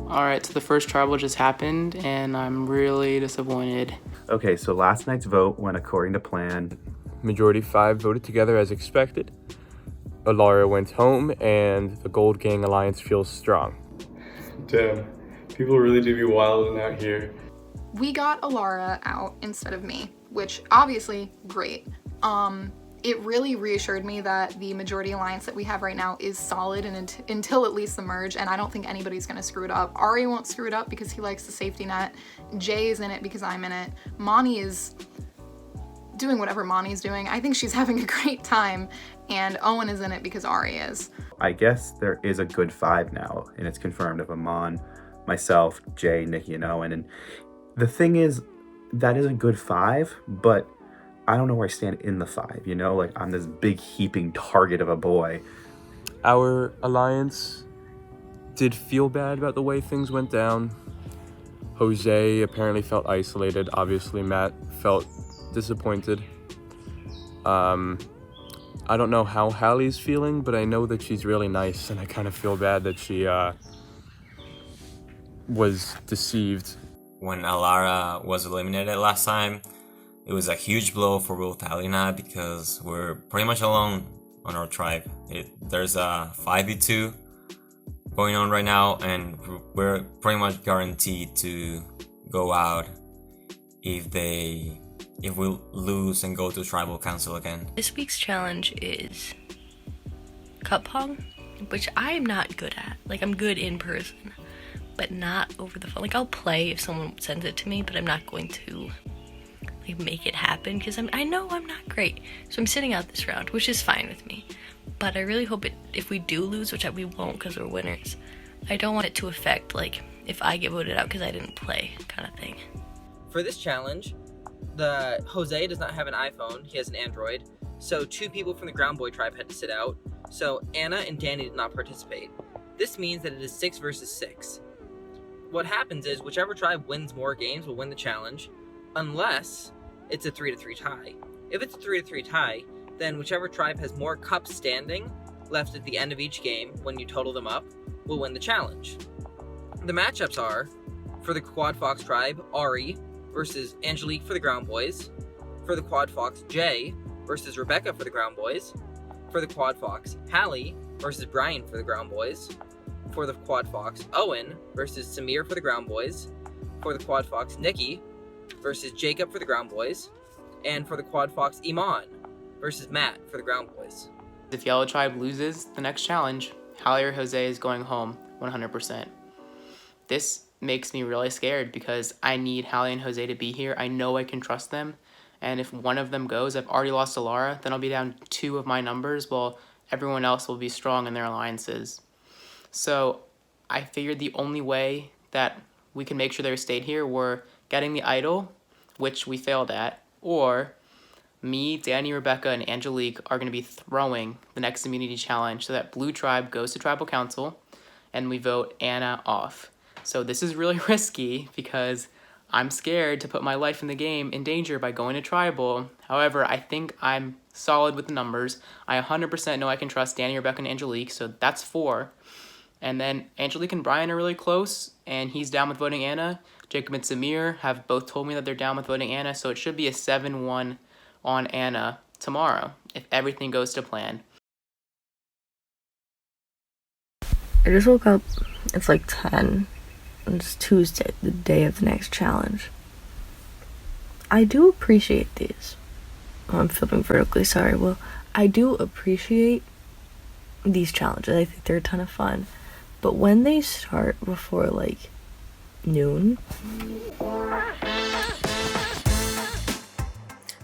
Alright, so the first tribal just happened, and I'm really disappointed. Okay, so last night's vote went according to plan. Majority 5 voted together as expected. Alara went home, and the Gold Gang Alliance feels strong. Damn, people really do be wilding out here. We got Alara out instead of me, which obviously great. It really reassured me that the majority alliance that we have right now is solid and until at least the merge, and I don't think anybody's gonna screw it up. Ari won't screw it up because he likes the safety net. Jay is in it because I'm in it. Moni is doing whatever Moni's doing. I think she's having a great time, and Owen is in it because Ari is. I guess there is a good 5 now, and it's confirmed of Amon, myself, Jay, Nikki, and Owen. And the thing is, that is a good 5, but I don't know where I stand in the 5, you know? Like, I'm this big heaping target of a boy. Our alliance did feel bad about the way things went down. Jose apparently felt isolated. Obviously, Matt felt disappointed. I don't know how Hallie's feeling, but I know that she's really nice, and I kind of feel bad that she was deceived. When Alara was eliminated last time, it was a huge blow for both Hallie and I because we're pretty much alone on our tribe. There's a 5v2 going on right now, and we're pretty much guaranteed to go out if we lose and go to tribal council again. This week's challenge is cup pong, which I'm not good at. Like, I'm good in person, but not over the phone. Like, I'll play if someone sends it to me, but I'm not going to like make it happen because I know I'm not great. So I'm sitting out this round, which is fine with me. But I really hope if we do lose, which we won't because we're winners, I don't want it to affect like if I get voted out because I didn't play kind of thing. For this challenge, the Jose does not have an iPhone, he has an Android, so 2 people from the Ground Boy tribe had to sit out, so Anna and Danny did not participate. This means that it is 6 versus 6. What happens is whichever tribe wins more games will win the challenge, unless it's a 3-3 tie. If it's a 3-3 tie, then whichever tribe has more cups standing left at the end of each game, when you total them up, will win the challenge. The matchups are, for the Quad Fox tribe, Ari versus Angelique for the Ground Boys. For the Quad Fox, Jay versus Rebecca for the Ground Boys. For the Quad Fox, Hallie versus Brian for the Ground Boys. For the Quad Fox, Owen versus Samir for the Ground Boys. For the Quad Fox, Nikki versus Jacob for the Ground Boys. And for the Quad Fox, Iman versus Matt for the Ground Boys. If Yellow Tribe loses the next challenge, Hallie or Jose is going home 100%. This makes me really scared because I need Hallie and Jose to be here. I know I can trust them. And if one of them goes, I've already lost to Lara, then I'll be down 2 of my numbers while everyone else will be strong in their alliances. So I figured the only way that we can make sure they stayed here were getting the idol, which we failed at, or me, Danny, Rebecca, and Angelique are going to be throwing the next immunity challenge so that Blue Tribe goes to Tribal Council and we vote Anna off. So this is really risky because I'm scared to put my life in the game in danger by going to Tribal. However, I think I'm solid with the numbers. I 100% know I can trust Danny, Rebecca, and Angelique, so that's 4. And then Angelique and Brian are really close, and he's down with voting Anna. Jacob and Samir have both told me that they're down with voting Anna, so it should be a 7-1 on Anna tomorrow, if everything goes to plan. I just woke up, it's like 10. It's Tuesday, the day of the next challenge. I do appreciate these. I'm flipping vertically, sorry. Well, I do appreciate these challenges. I think they're a ton of fun. But when they start before like noon.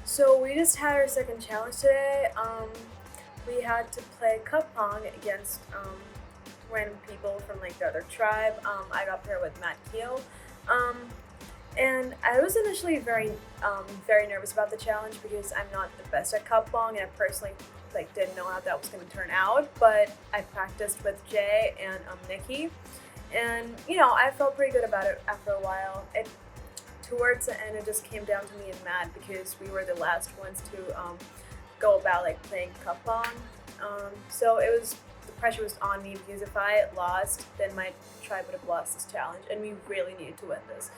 So we just had our second challenge today. We had to play cup pong against random people from like the other tribe. I got paired with Matt Keel. And I was initially very nervous about the challenge because I'm not the best at cup pong, and I personally didn't know how that was going to turn out. But I practiced with Jay and Nikki, and I felt pretty good about it after a while. Towards the end, it just came down to me and Matt because we were the last ones to go about playing cup pong. So it was the pressure was on me because if I lost, then my tribe would have lost this challenge, and we really needed to win this.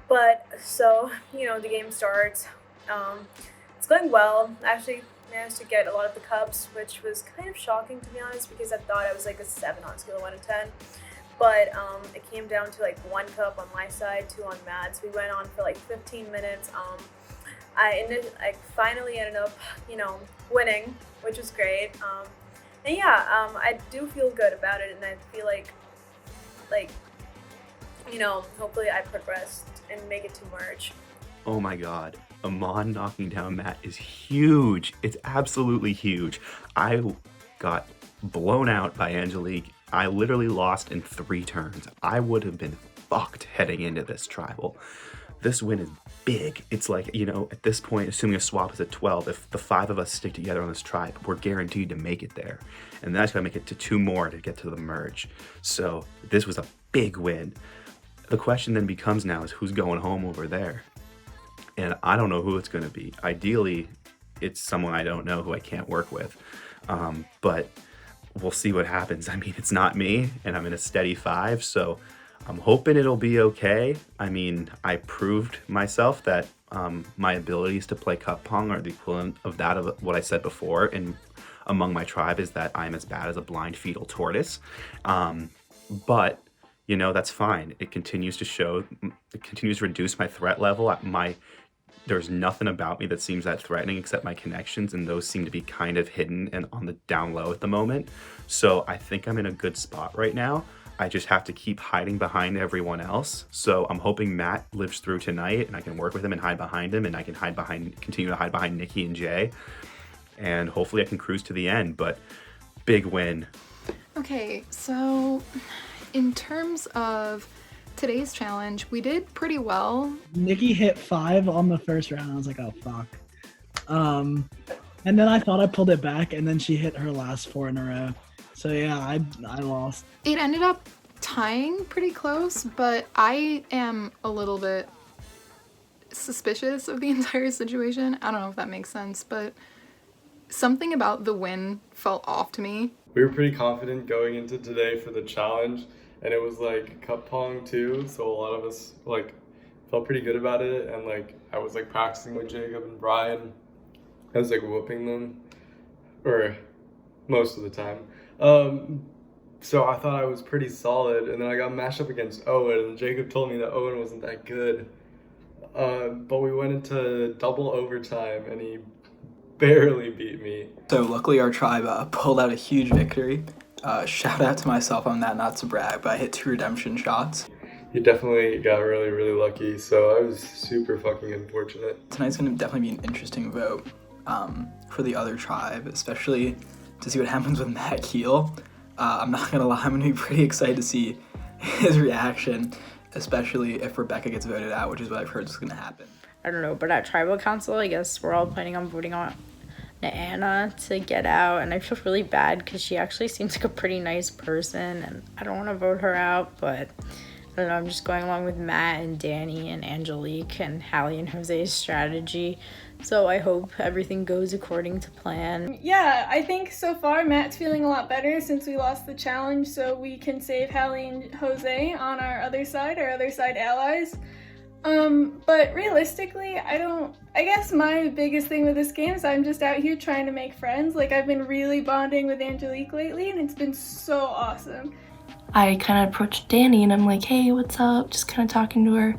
But so, the game starts. It's going well. I actually managed to get a lot of the cups, which was kind of shocking, to be honest, because I thought I was like a 7 on a scale of 1 to 10. But it came down to like 1 cup on my side, 2 on Matt's. We went on for like 15 minutes. I finally ended up, winning, which was great. And yeah, I do feel good about it, and I feel like, hopefully I progressed and make it to merge. Oh my god. Amon knocking down Matt is huge. It's absolutely huge. I got blown out by Angelique. I literally lost in 3 turns. I would have been fucked heading into this tribal. This win is big. It's like, at this point, assuming a swap is at 12, if the 5 of us stick together on this tribe, we're guaranteed to make it there. And then I just gotta make it to 2 more to get to the merge. So this was a big win. The question then becomes now is who's going home over there? And I don't know who it's gonna be. Ideally, it's someone I don't know who I can't work with. But we'll see what happens. I mean, it's not me, and I'm in a steady 5, so I'm hoping it'll be okay. I mean, I proved myself that my abilities to play cup pong are the equivalent of that of what I said before, and among my tribe is that I'm as bad as a blind fetal tortoise. But, that's fine. It continues to reduce my threat level. There's nothing about me that seems that threatening except my connections, and those seem to be kind of hidden and on the down low at the moment. So I think I'm in a good spot right now. I just have to keep hiding behind everyone else. So I'm hoping Matt lives through tonight and I can work with him and hide behind him, and I can continue to hide behind Nikki and Jay. And hopefully I can cruise to the end, but big win. Okay, so in terms of today's challenge, we did pretty well. Nikki hit 5 on the first round. I was like, oh, fuck. And then I thought I pulled it back, and then she hit her last 4 in a row. So yeah, I lost. It ended up tying pretty close, but I am a little bit suspicious of the entire situation. I don't know if that makes sense, but something about the win felt off to me. We were pretty confident going into today for the challenge, and it was like cup pong too, so a lot of us felt pretty good about it, and I was practicing with Jacob and Brian. I was whooping them, or most of the time. So I thought I was pretty solid, and then I got matched up against Owen, and Jacob told me that Owen wasn't that good. But we went into double overtime, and he barely beat me. So luckily our tribe pulled out a huge victory. Shout out to myself on that, not to brag, but I hit 2 redemption shots. You definitely got really, really lucky, so I was super fucking unfortunate. Tonight's gonna definitely be an interesting vote for the other tribe, especially to see what happens with Matt Keel. I'm not gonna lie, I'm gonna be pretty excited to see his reaction, especially if Rebecca gets voted out, which is what I've heard is gonna happen. I don't know, but at tribal council, I guess we're all planning on voting on Anna to get out, and I feel really bad because she actually seems like a pretty nice person, and I don't want to vote her out, but I don't know, I'm just going along with Matt and Danny and Angelique and Hallie and Jose's strategy. So I hope everything goes according to plan. Yeah, I think so far Matt's feeling a lot better since we lost the challenge, so we can save Hallie and Jose on our other side allies. But realistically, I guess my biggest thing with this game is I'm just out here trying to make friends. I've been really bonding with Angelique lately, and it's been so awesome. I kind of approached Danny and I'm like, hey, what's up? Just kind of talking to her.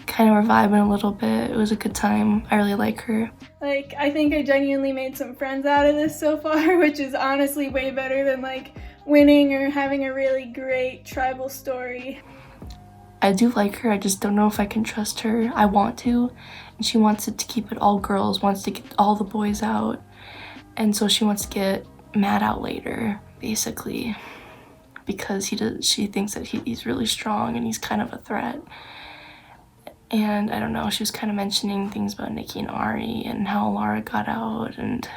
Kind of were vibing a little bit. It was a good time. I really like her. I think I genuinely made some friends out of this so far, which is honestly way better than winning or having a really great tribal story. I do like her. I just don't know if I can trust her. I want to, and she wants it to keep it all girls, wants to get all the boys out, and so she wants to get Matt out later, basically, because she thinks that he's really strong and he's kind of a threat. And I don't know, she was kind of mentioning things about Nikki and Ari and how Laura got out and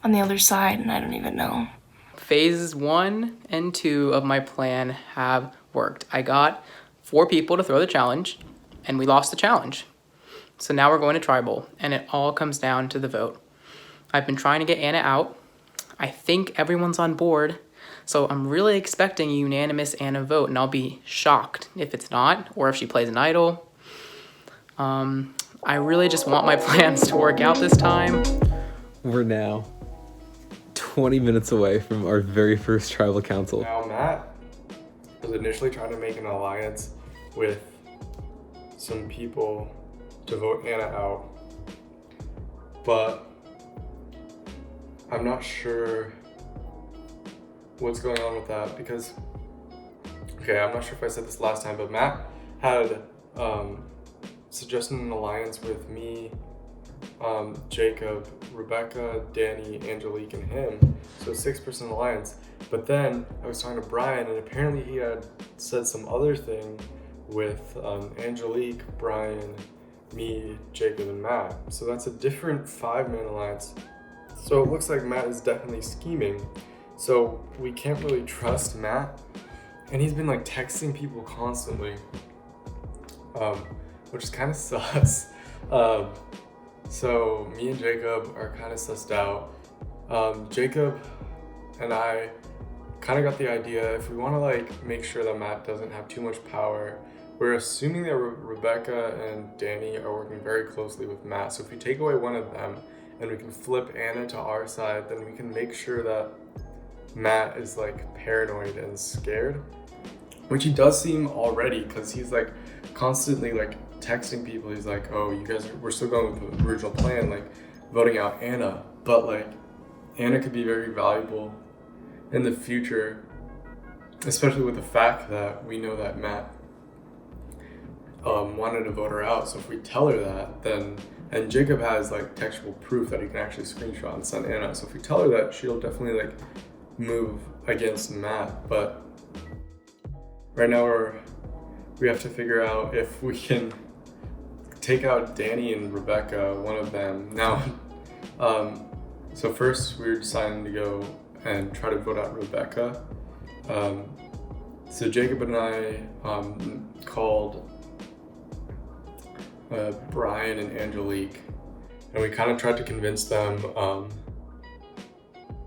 on the other side, and I don't even know. Phases 1 and 2 of my plan have worked. I got 4 people to throw the challenge, and we lost the challenge. So now we're going to tribal, and it all comes down to the vote. I've been trying to get Anna out. I think everyone's on board, so I'm really expecting a unanimous Anna vote, and I'll be shocked if it's not, or if she plays an idol. I really just want my plans to work out this time. We're now 20 minutes away from our very first tribal council. Now, Matt was initially trying to make an alliance with some people to vote Anna out, but I'm not sure what's going on with that because, okay, I'm not sure if I said this last time, but Matt had suggested an alliance with me, Jacob, Rebecca, Danny, Angelique, and him. So 6% alliance. But then I was talking to Brian, and apparently he had said some other thing with Angelique, Brian, me, Jacob, and Matt. So that's a different 5-man alliance. So it looks like Matt is definitely scheming. So we can't really trust Matt. And he's been like texting people constantly, which is kind of sus. So me and Jacob are kind of sussed out. Jacob and I kind of got the idea, if we want to like make sure that Matt doesn't have too much power, we're assuming that Rebecca and Danny are working very closely with Matt. So if we take away one of them and we can flip Anna to our side, then we can make sure that Matt is like paranoid and scared, which he does seem already, because he's like constantly like texting people. He's like, oh, you guys we're still going with the original plan, like voting out Anna, but like Anna could be very valuable in the future, especially with the fact that we know that Matt wanted to vote her out. So if we tell her that, then, and Jacob has like textual proof that he can actually screenshot and send Anna, so if we tell her that, she'll definitely like move against Matt. But right now we have to figure out if we can take out Danny and Rebecca, one of them. Now, so first we were deciding to go and try to vote out Rebecca. So Jacob and I called Brian and Angelique, and we kind of tried to convince them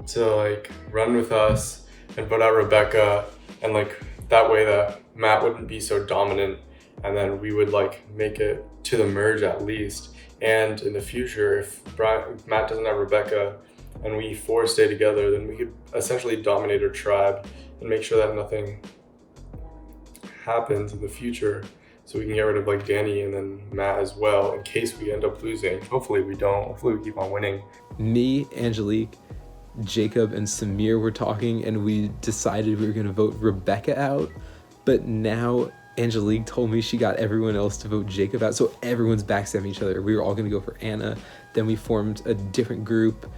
to like run with us and vote out Rebecca, and like that way that Matt wouldn't be so dominant, and then we would like make it to the merge at least. And in the future, if Matt doesn't have Rebecca and we 4 stay together, then we could essentially dominate our tribe and make sure that nothing happens in the future, so we can get rid of like Danny and then Matt as well, in case we end up losing. Hopefully we don't. Hopefully we keep on winning. Me, Angelique, Jacob, and Samir were talking, and we decided we were going to vote Rebecca out, but now Angelique told me she got everyone else to vote Jacob out, so everyone's backstabbing each other. We were all going to go for Anna. Then we formed a different group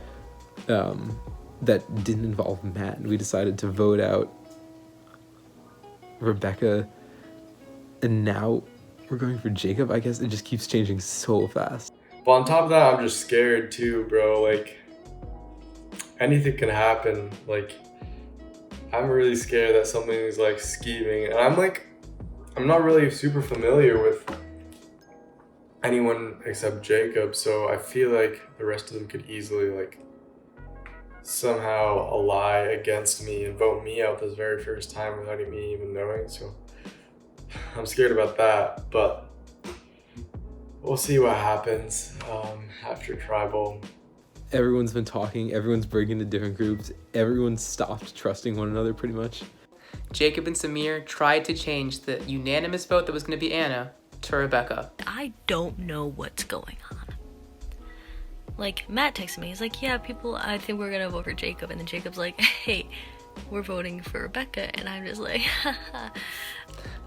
that didn't involve Matt, and we decided to vote out Rebecca, and now we're going for Jacob. I guess it just keeps changing so fast. But on top of that, I'm just scared too, bro. Like, anything can happen. Like, I'm really scared that something is like scheming, and I'm not really super familiar with anyone except Jacob, so I feel like the rest of them could easily like somehow lie against me and vote me out this very first time without me even knowing. So I'm scared about that, but we'll see what happens after tribal. Everyone's been talking, everyone's breaking into different groups, everyone stopped trusting one another pretty much. Jacob and Samir tried to change the unanimous vote that was going to be Anna to Rebecca. I don't know what's going on. Like, Matt texted me, he's like, yeah, people, I think we're gonna vote for Jacob, and then Jacob's like, hey, we're voting for Rebecca, and I'm just like, haha.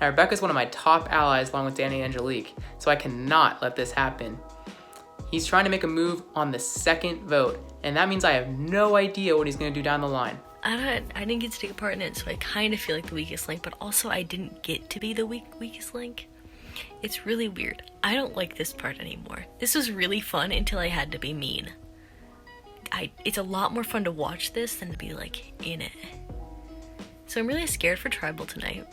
Now, Rebecca's one of my top allies along with Danny and Angelique, so I cannot let this happen. He's trying to make a move on the second vote, and that means I have no idea what he's gonna do down the line. I didn't get to take a part in it, so I kind of feel like the weakest link, but also I didn't get to be the weakest link. It's really weird. I don't like this part anymore. This was really fun until I had to be mean. It's a lot more fun to watch this than to be like in it. So I'm really scared for tribal tonight.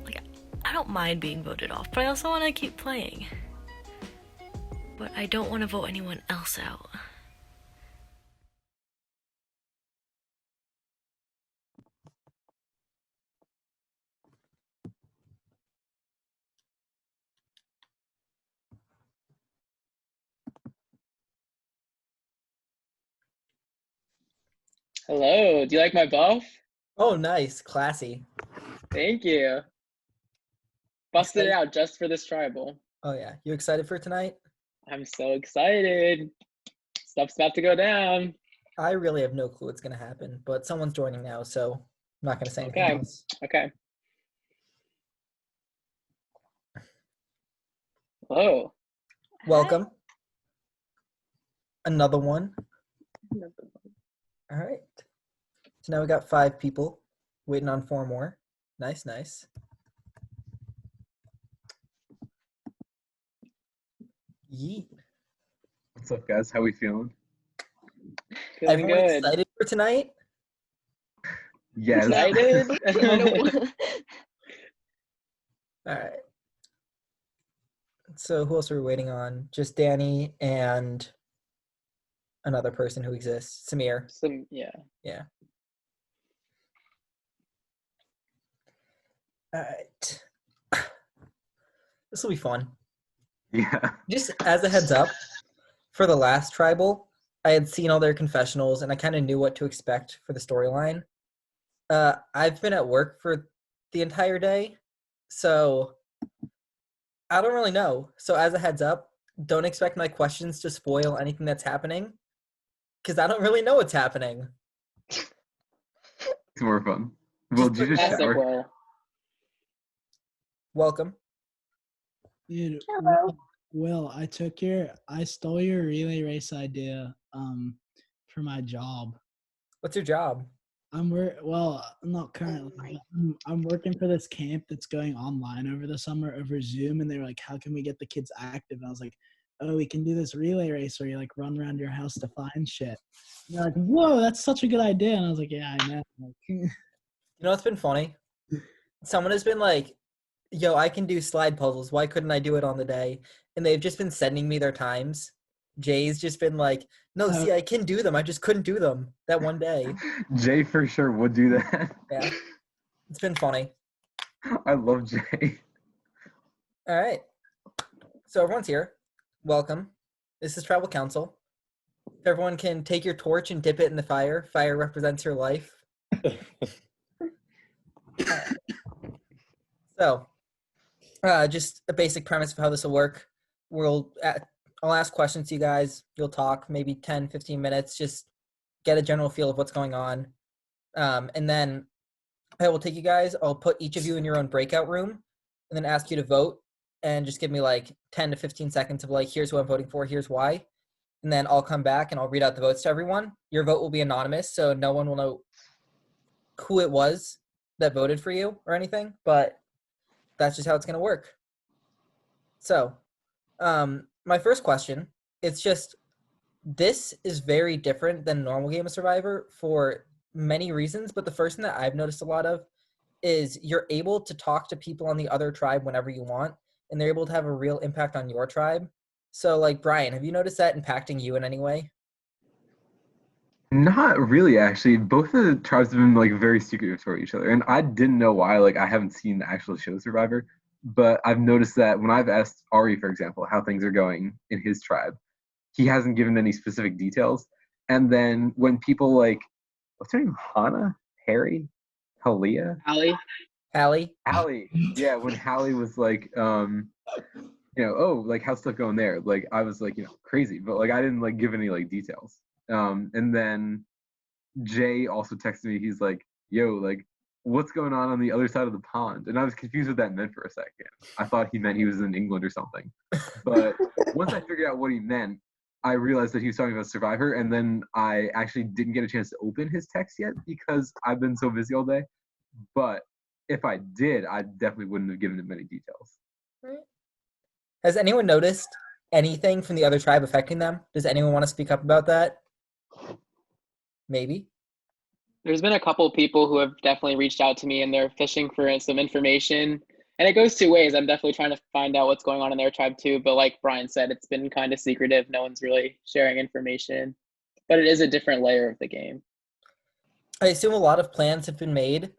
Like, I don't mind being voted off, but I also want to keep playing. But I don't want to vote anyone else out. Hello, do you like my buff? Oh, nice. Classy. Thank you. Busted it Excited? out just for this tribal. Oh, yeah. You excited for tonight? I'm so excited. Stuff's about to go down. I really have no clue what's going to happen, but someone's joining now, so I'm not going to say anything Okay. else. Okay. Hello. Welcome. Another one. All right. So now we got 5 people waiting on 4 more. Nice, nice. Yeet. What's up, guys? How we feeling? Feeling Everyone good. excited for tonight? Yes. Excited? All right. So who else are we waiting on? Just Danny and another person who exists, Samir. Yeah. Yeah. All right. This will be fun. Yeah. Just as a heads up, for the last tribal, I had seen all their confessionals and I kind of knew what to expect for the storyline. I've been at work for the entire day, so I don't really know. So as a heads up, don't expect my questions to spoil anything that's happening, because I don't really know what's happening. It's more fun. Will you just Classic shower? Will. Welcome. Dude, Will, I stole your relay race idea for my job. What's your job? I'm not currently. I'm working for this camp that's going online over the summer over Zoom, and they were like, "How can we get the kids active?" And I was like, "Oh, we can do this relay race where you like run around your house to find shit." And they're like, "Whoa, that's such a good idea!" And I was like, "Yeah, I know." Like, You know what's been funny? Someone has been like, "Yo, I can do slide puzzles. Why couldn't I do it on the day?" And they've just been sending me their times. Jay's just been like, "No, see, I can do them. I just couldn't do them that one day." Jay for sure would do that. Yeah. It's been funny. I love Jay. All right. So everyone's here. Welcome. This is Tribal Council. Everyone can take your torch and dip it in the fire. Fire represents your life. So, just a basic premise of how this will work. I'll ask questions to you guys. You'll talk maybe 10, 15 minutes. Just get a general feel of what's going on. And then I will take you guys. I'll put each of you in your own breakout room and then ask you to vote. And just give me like 10 to 15 seconds of like, here's who I'm voting for, here's why. And then I'll come back and I'll read out the votes to everyone. Your vote will be anonymous, so no one will know who it was that voted for you or anything. But that's just how it's going to work. So, my first question, it's just, this is very different than normal Game of Survivor for many reasons, but the first thing that I've noticed a lot of is you're able to talk to people on the other tribe whenever you want, and they're able to have a real impact on your tribe. So, like, Brian, have you noticed that impacting you in any way? Not really, actually. Both of the tribes have been like very secretive toward each other, and I didn't know why. Like, I haven't seen the actual show Survivor, but I've noticed that when I've asked Ari, for example, how things are going in his tribe, he hasn't given any specific details. And then when people like, what's her name? Hannah? Harry? Halia? Hallie. Hallie. Yeah, when Hallie was like, oh, like how's stuff going there? Like I was like, crazy, but like I didn't like give any like details. And then Jay also texted me. He's like, yo, like what's going on the other side of the pond? And I was confused what that meant for a second. I thought he meant he was in England or something. But once I figured out what he meant, I realized that he was talking about Survivor, and then I actually didn't get a chance to open his text yet because I've been so busy all day. But if I did, I definitely wouldn't have given him many details. Has anyone noticed anything from the other tribe affecting them? Does anyone want to speak up about that? Maybe. There's been a couple of people who have definitely reached out to me and they're fishing for some information. And it goes two ways. I'm definitely trying to find out what's going on in their tribe too. But like Brian said, it's been kind of secretive. No one's really sharing information. But it is a different layer of the game. I assume a lot of plans have been made.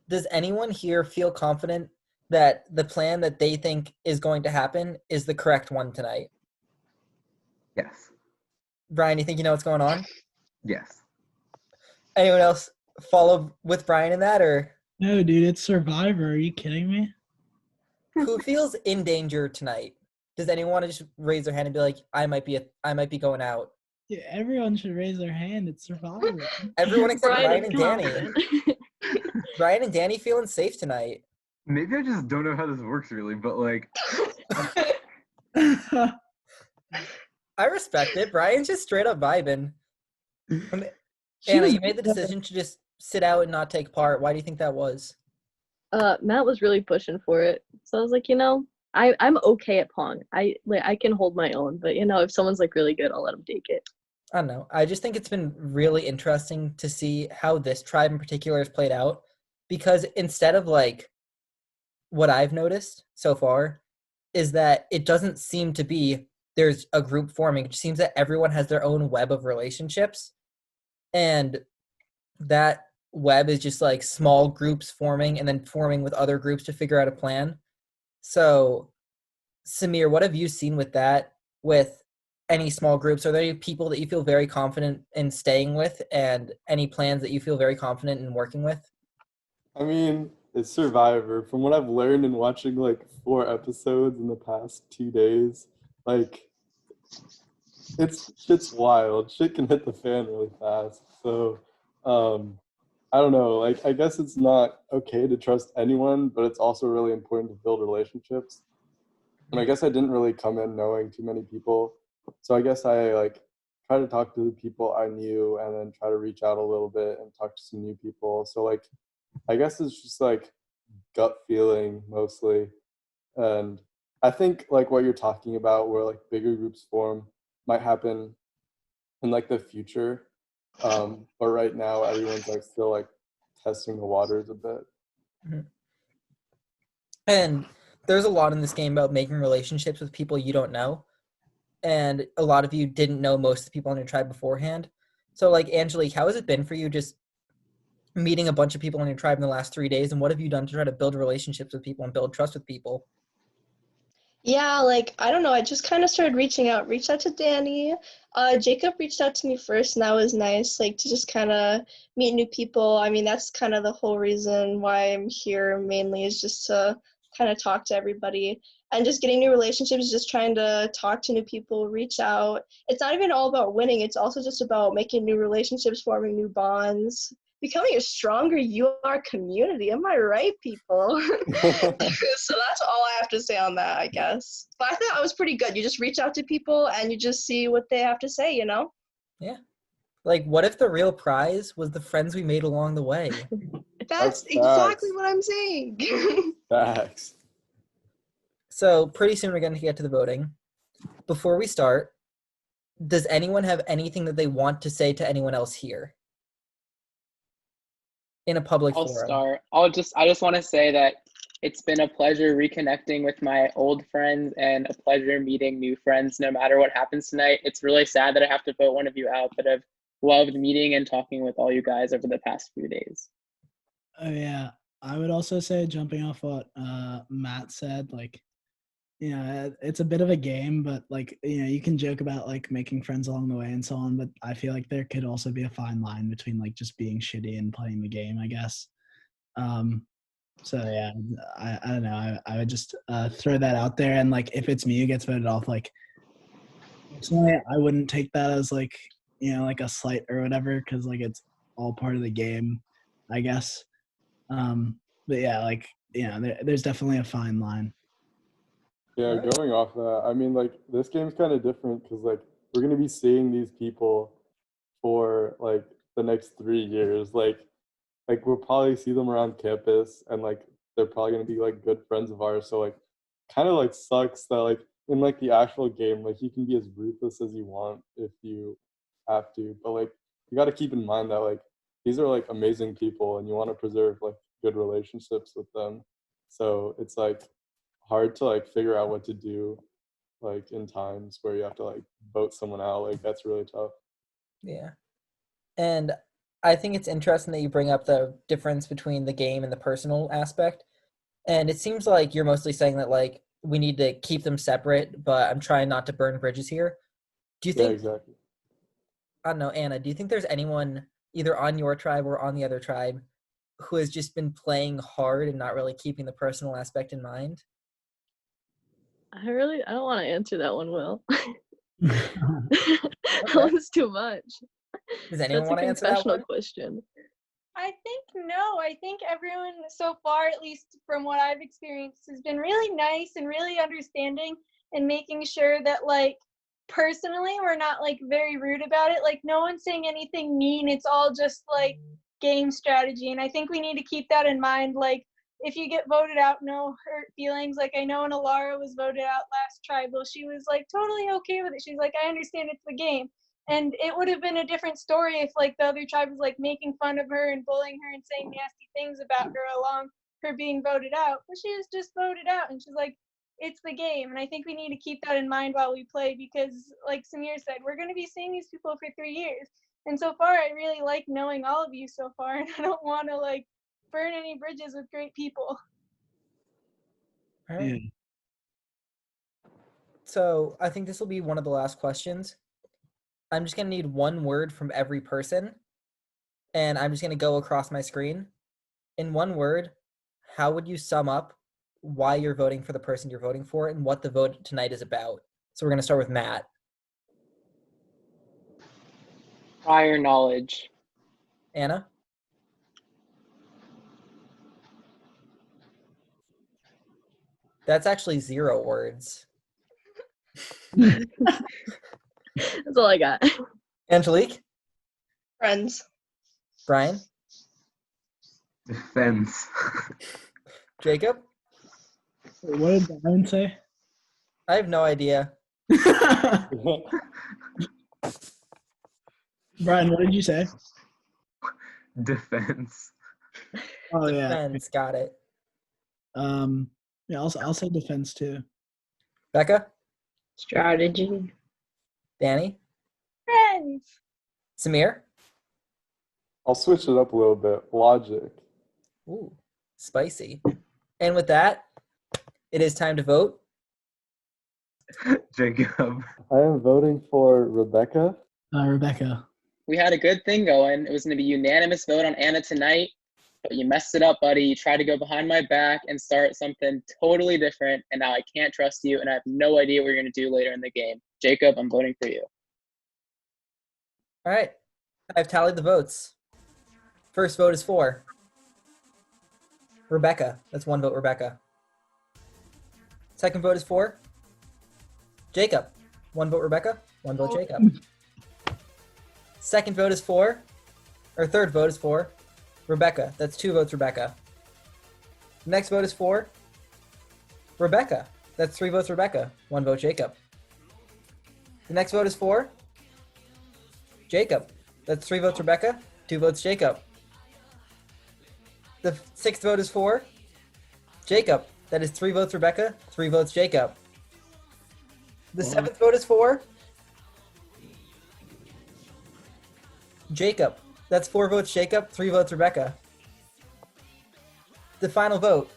Does anyone here feel confident that the plan that they think is going to happen is the correct one tonight? Yes. Brian, you think you know what's going on? Yes. Anyone else follow with Brian in that, or No, dude, it's Survivor. Are you kidding me? who feels in danger tonight? Does anyone want to just raise their hand and be like, I might be going out? Yeah, everyone should raise their hand. It's Survivor. Everyone except Brian Brian is and Danny. confident. Brian and Danny feeling safe tonight. Maybe I just don't know how this works really, but like, I respect it. Brian's just straight up vibing. Anna, you made the decision to just sit out and not take part. Why do you think that was? Matt was really pushing for it, so I was like, I'm okay at Pong. I can hold my own, but if someone's like really good, I'll let them take it. I don't know. I just think it's been really interesting to see how this tribe in particular has played out, because instead of like what I've noticed so far is that it doesn't seem to be there's a group forming. It seems that everyone has their own web of relationships, and that web is just like small groups forming and then forming with other groups to figure out a plan. So, Samir, what have you seen with that, with any small groups? Are there any people that you feel very confident in staying with, and any plans that you feel very confident in working with? I mean, it's Survivor. From what I've learned in watching like 4 episodes in the past 2 days, like shit's wild. Shit can hit the fan really fast. So, I don't know. Like, I guess it's not okay to trust anyone, but it's also really important to build relationships. And I guess I didn't really come in knowing too many people. So I guess I like try to talk to the people I knew and then try to reach out a little bit and talk to some new people. So like, I guess it's just like gut feeling mostly. And I think like what you're talking about, where like bigger groups form, might happen in like the future. But right now everyone's like still like testing the waters a bit. Mm-hmm. And there's a lot in this game about making relationships with people you don't know. And a lot of you didn't know most of the people on your tribe beforehand. So like, Angelique, how has it been for you just meeting a bunch of people on your tribe in the last 3 days? And what have you done to try to build relationships with people and build trust with people? Yeah, like, I don't know, I just kind of started reached out to Danny. Jacob reached out to me first, and that was nice, like, to just kind of meet new people. I mean, that's kind of the whole reason why I'm here mainly, is just to kind of talk to everybody. And just getting new relationships, just trying to talk to new people, reach out. It's not even all about winning, it's also just about making new relationships, forming new bonds, becoming a stronger UR community. Am I right, people? So that's all I have to say on that, I guess. But I thought I was pretty good. You just reach out to people and you just see what they have to say, Yeah. Like, what if the real prize was the friends we made along the way? That's exactly what I'm saying. Facts. So pretty soon we're going to get to the voting. Before we start, does anyone have anything that they want to say to anyone else here? In a public I'll forum. start. I just want to say that it's been a pleasure reconnecting with my old friends and a pleasure meeting new friends no matter what happens tonight. It's really sad that I have to vote one of you out, but I've loved meeting and talking with all you guys over the past few days. Oh yeah, I would also say, jumping off what Matt said, like, it's a bit of a game, but like, you can joke about like making friends along the way and so on, but I feel like there could also be a fine line between like just being shitty and playing the game, I guess. So yeah, I don't know. I would just throw that out there, and like, if it's me who gets voted off, like, personally, I wouldn't take that as like, like a slight or whatever, because like it's all part of the game, I guess. But yeah, like, there's definitely a fine line. Yeah, going off that, I mean, like, this game's kind of different because, like, we're going to be seeing these people for, like, the next 3 years. Like we'll probably see them around campus, and, like, they're probably going to be, like, good friends of ours. So, like, kind of, like, sucks that, like, in, like, the actual game, like, you can be as ruthless as you want if you have to. But, like, you got to keep in mind that, like, these are, like, amazing people, and you want to preserve, like, good relationships with them. So it's, like, hard to like figure out what to do like in times where you have to like vote someone out. Like, that's really tough. Yeah. And I think it's interesting that you bring up the difference between the game and the personal aspect. And it seems like you're mostly saying that like we need to keep them separate, but I'm trying not to burn bridges here. Do you think, yeah, exactly. I don't know, Anna, do you think there's anyone either on your tribe or on the other tribe, who has just been playing hard and not really keeping the personal aspect in mind? I don't want to answer that one, Will. That one's too much. Does anyone That's a want to answer that confessional one? question. I think no. I think everyone so far, at least from what I've experienced, has been really nice and really understanding and making sure that, like, personally, we're not, like, very rude about it. Like, no one's saying anything mean. It's all just, like, game strategy. And I think we need to keep that in mind. Like, if you get voted out, no hurt feelings. Like, I know when Alara was voted out last tribal, she was, like, totally okay with it. She's like, I understand it's the game. And it would have been a different story if, like, the other tribe was, like, making fun of her and bullying her and saying nasty things about her along her being voted out. But she was just voted out, and she's like, it's the game. And I think we need to keep that in mind while we play because, like Samir said, we're going to be seeing these people for 3 years. And so far, I really like knowing all of you so far, and I don't want to, like, burn any bridges with great people. All right. So I think this will be one of the last questions. I'm just going to need one word from every person, and I'm just going to go across my screen. In one word, how would you sum up why you're voting for the person you're voting for and what the vote tonight is about? So we're going to start with Matt. Prior knowledge. Anna? That's actually 0 words. That's all I got. Angelique? Friends. Brian? Defense. Jacob? What did Brian say? I have no idea. Brian, what did you say? Defense. Oh yeah. Defense, got it. Yeah, I'll say defense too. Becca? Strategy. Danny? Friends. Samir? I'll switch it up a little bit. Logic. Ooh, spicy. And with that, it is time to vote. Jacob. I am voting for Rebecca. Rebecca. We had a good thing going. It was going to be unanimous vote on Anna tonight, but you messed it up, buddy. You tried to go behind my back and start something totally different, and now I can't trust you, and I have no idea what you're going to do later in the game. Jacob, I'm voting for you. All right. I've tallied the votes. First vote is for Rebecca. That's 1 vote, Rebecca. Second vote is for Jacob. 1 vote, Rebecca. 1 vote, Jacob. Second vote is for, or third vote is for Rebecca. That's 2 votes, Rebecca. Next vote is for Rebecca. That's 3 votes, Rebecca. 1 vote, Jacob. The next vote is for Jacob. That's 3 votes, Rebecca. 2 votes, Jacob. The 6th vote is for Jacob. That is 3 votes, Rebecca. 3 votes, Jacob. The 7th vote is for Jacob. That's 4 votes, Jacob. 3 votes, Rebecca. The final vote.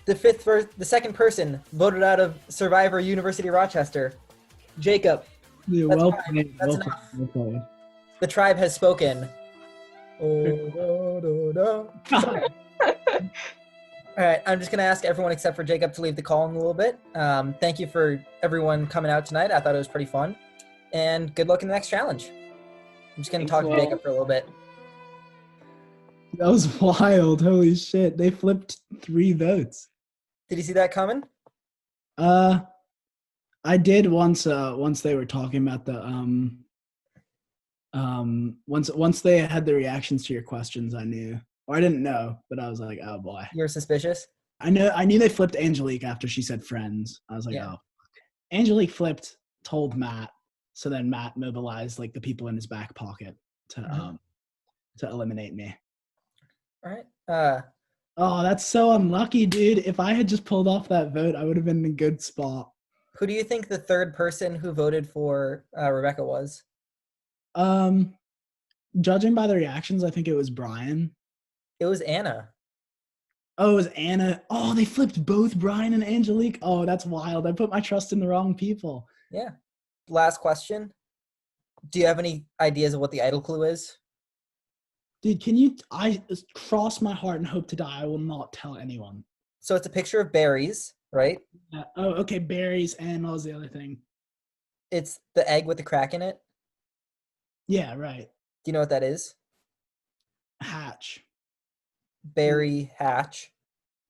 The second person voted out of Survivor University Rochester. Jacob. Yeah, That's well fine. played. That's Well enough. played. Well played. The tribe has spoken. All right, I'm just going to ask everyone except for Jacob to leave the call in a little bit. Thank you for everyone coming out tonight. I thought it was pretty fun. And good luck in the next challenge. I'm just going to talk to Jacob for a little bit. That was wild. Holy shit. They flipped 3 votes. Did you see that coming? I did once they were talking about the once they had the reactions to your questions, I knew. Or I didn't know, but I was like, oh boy. You're suspicious? I knew they flipped Angelique after she said friends. I was like, Yeah. oh fuck. Angelique flipped, told Matt, so then Matt mobilized like the people in his back pocket to eliminate me. All right. Oh, that's so unlucky, dude. If I had just pulled off that vote, I would have been in a good spot. Who do you think the third person who voted for Rebecca was? Judging by the reactions, I think it was Brian. It was Anna. Oh, it was Anna. Oh, they flipped both Brian and Angelique. Oh, that's wild. I put my trust in the wrong people. Yeah. Last question. Do you have any ideas of what the idol clue is? Dude, can you? I cross my heart and hope to die. I will not tell anyone. So it's a picture of berries, right? Oh, okay. Berries and what was the other thing? It's the egg with the crack in it. Yeah, right. Do you know what that is? Hatch. Berry hatch.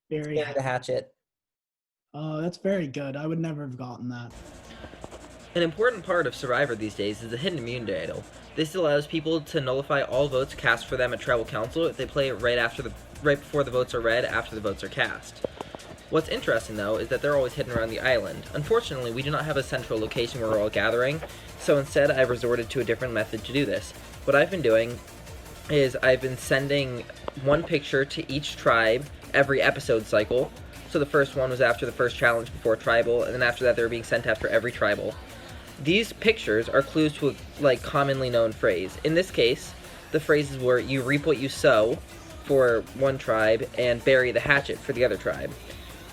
Berry the hatchet. Oh, that's very good. I would never have gotten that. An important part of Survivor these days is the hidden immunity idol. This allows people to nullify all votes cast for them at Tribal Council if they play it right before the votes are read, after the votes are cast. What's interesting though is that they're always hidden around the island. Unfortunately, we do not have a central location where we're all gathering, so instead I've resorted to a different method to do this. What I've been doing is I've been sending one picture to each tribe every episode cycle. So the first one was after the first challenge before Tribal, and then after that they were being sent after every Tribal. These pictures are clues to a commonly known phrase. In this case, the phrases were you reap what you sow for one tribe and bury the hatchet for the other tribe.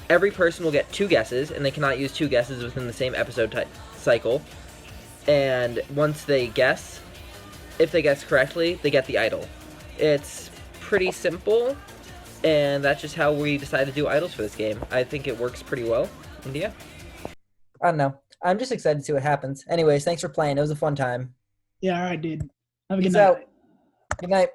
Every person will get 2 guesses, and they cannot use 2 guesses within the same episode cycle. And once they guess, if they guess correctly, they get the idol. It's pretty simple, and that's just how we decided to do idols for this game. I think it works pretty well. India? I don't know. I'm just excited to see what happens. Anyways, thanks for playing. It was a fun time. Yeah, all right, dude. Have a good Peace night. out. Good night.